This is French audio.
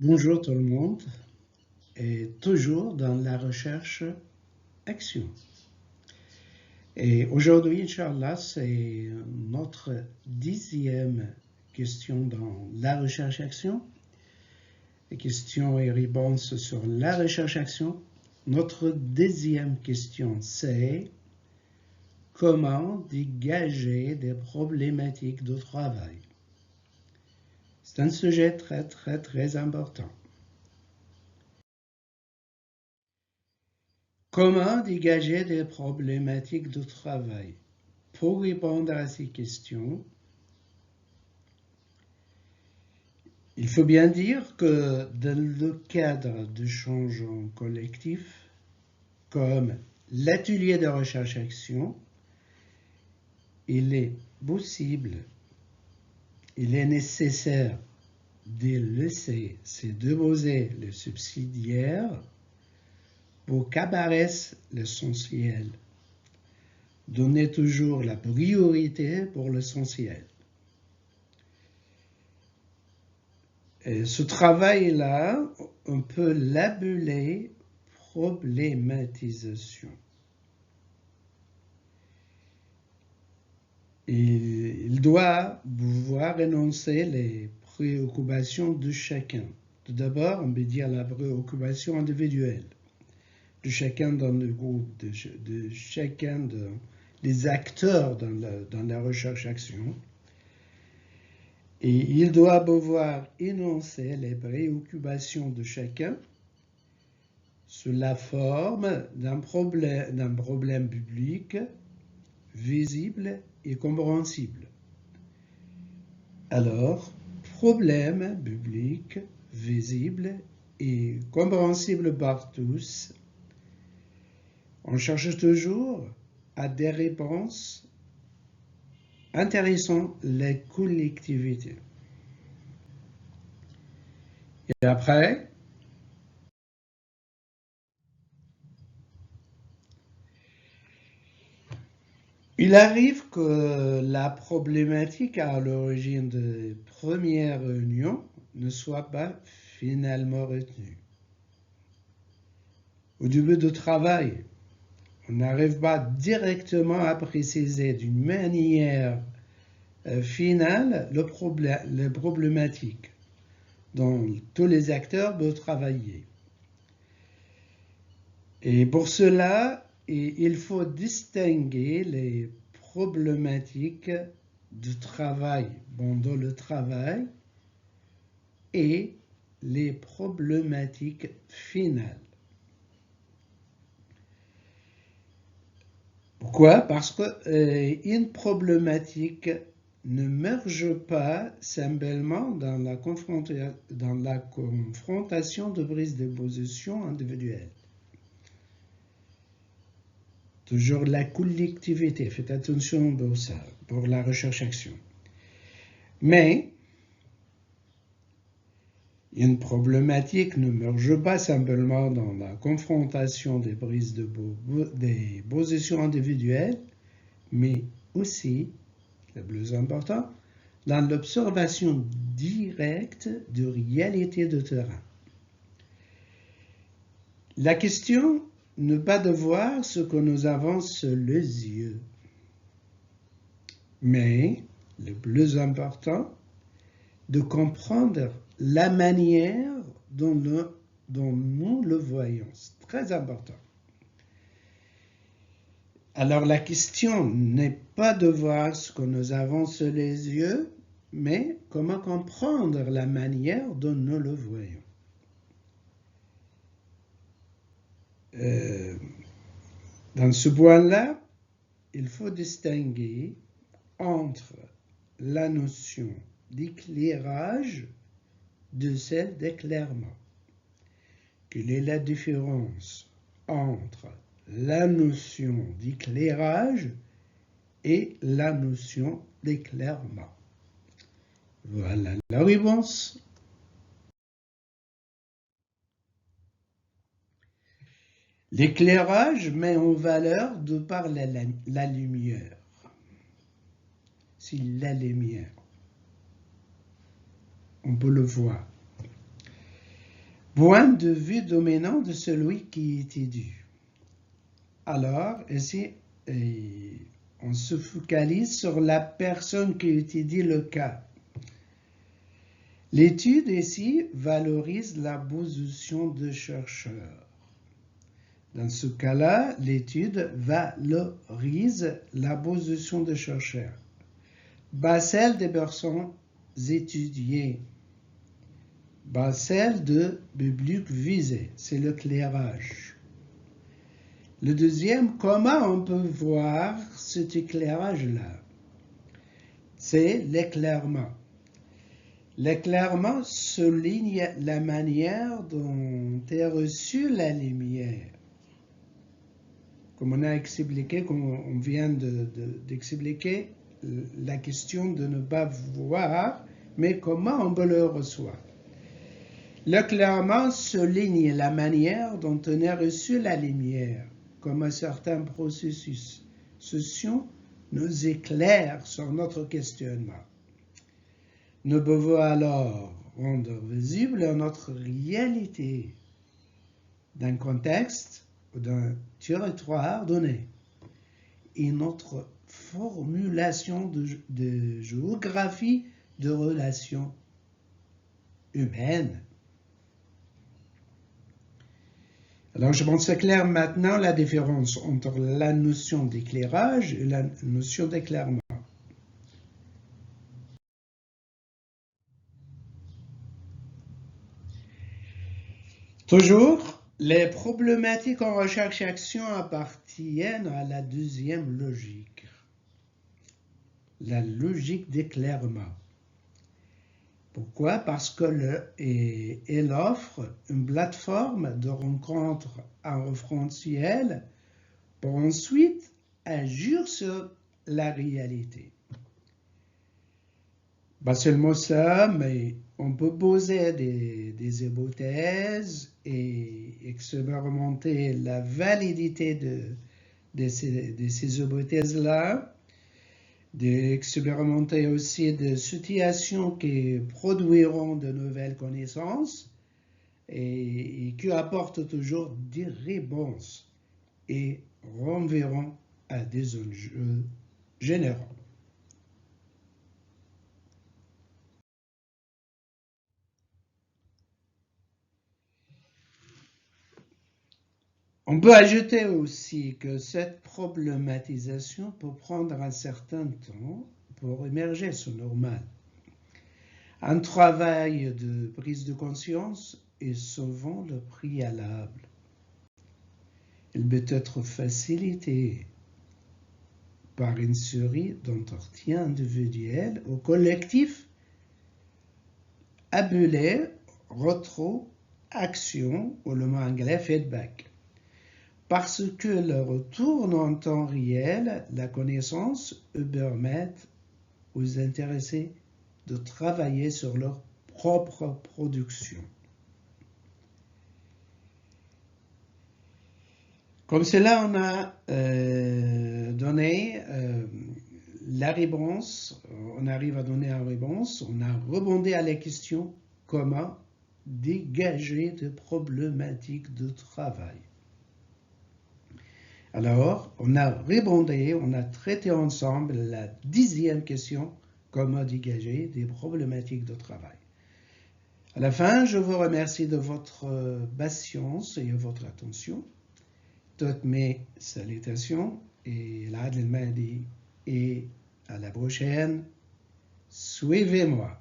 Bonjour tout le monde, et toujours dans la recherche action. Et aujourd'hui, Inch'Allah, c'est notre 10e question dans la recherche action. Les questions et réponses sur la recherche action. Notre 10e question, c'est comment dégager des problématiques de travail. C'est un sujet très important. Comment dégager des problématiques de travail? Pour répondre à ces questions, il faut bien dire que dans le cadre de changements collectifs, comme l'atelier de recherche-action, il est possible, il est nécessaire de laisser se déposer le subsidiaire pour qu'apparaisse l'essentiel. Donner toujours la priorité pour l'essentiel. Et ce travail-là, on peut l'appeler problématisation. Il doit pouvoir énoncer les préoccupations de chacun. Tout d'abord, on peut dire la préoccupation individuelle de chacun dans le groupe, de chacun des acteurs dans la recherche-action. Et il doit pouvoir énoncer les préoccupations de chacun sous la forme d'un problème public visible et compréhensible. Alors, problème public visible et compréhensible par tous, on cherche toujours à des réponses intéressant les collectivités. Et après, il arrive que la problématique à l'origine de première réunion ne soit pas finalement retenue. Au début du travail, on n'arrive pas directement à préciser d'une manière finale les problématiques dont tous les acteurs doivent travailler. Et pour cela, il faut distinguer les problématiques du travail pendant le travail et les problématiques finales. Pourquoi? Parce qu'une problématique ne merge pas simplement dans la confrontation de prise de position individuelle. Toujours la collectivité, faites attention pour ça, pour la recherche-action. Mais une problématique ne merge pas simplement dans la confrontation des prises des positions individuelles, mais aussi, le plus important, dans l'observation directe de réalité de terrain. La question n'est pas de voir ce que nous avons sous les yeux, mais le plus important, de comprendre la manière dont nous le voyons. C'est très important. Alors la question n'est pas de voir ce que nous avons sous les yeux, mais comment comprendre la manière dont nous le voyons. Dans ce point-là, il faut distinguer entre la notion d'éclairage de celle d'éclairement. Quelle est la différence entre la notion d'éclairage et la notion d'éclairement? Voilà la réponse. L'éclairage met en valeur de par la lumière. C'est la lumière. On peut le voir. point de vue dominant de celui qui étudie. Alors, ici, on se focalise sur la personne qui étudie le cas. L'étude ici valorise la position de chercheur. Dans ce cas-là, l'étude valorise la position de chercheur, pas celle des personnes étudiées, pas celle de public visé, c'est l'éclairage. Le deuxième, comment on peut voir cet éclairage-là? C'est l'éclairement. L'éclairement souligne la manière dont est reçue la lumière. Comme on a expliqué, comme on vient d'expliquer, la question de ne pas voir, mais comment on peut le recevoir. L'éclairement souligne la manière dont on a reçu la lumière, comme certains processus sociaux nous éclairent sur notre questionnement. Nous pouvons alors rendre visible notre réalité d'un contexte ou d'un territoire donné et notre formulation de géographie de relations humaines. Alors, je pense que c'est clair maintenant la différence entre la notion d'éclairage et la notion d'éclairement. Toujours, les problématiques en recherche-action appartiennent à la deuxième logique, la logique d'éclairement. Pourquoi? Parce qu'elle offre une plateforme de rencontre en référentiel pour ensuite agir sur la réalité. Pas seulement ça, mais on peut poser des hypothèses et expérimenter la validité de ces hypothèses-là, d'expérimenter aussi des situations qui produiront de nouvelles connaissances et qui apportent toujours des réponses et renverront à des enjeux généraux. On peut ajouter aussi que cette problématisation peut prendre un certain temps pour émerger, c'est normal. Un travail de prise de conscience est souvent le préalable. Il peut être facilité par une série d'entretiens individuels ou collectifs appelés rétroaction ou le mot anglais feedback. Parce que le retour en temps réel, la connaissance peut permettre aux intéressés de travailler sur leur propre production. Comme cela, on a donné la réponse, on arrive à donner la réponse, on a rebondi à la question comment dégager des problématiques de travail. Alors, on a rebondi, on a traité ensemble la 10e question, comment dégager des problématiques de travail. À la fin, je vous remercie de votre patience et de votre attention. Toutes mes salutations et l'Adl Mahdi et à la prochaine. Suivez-moi.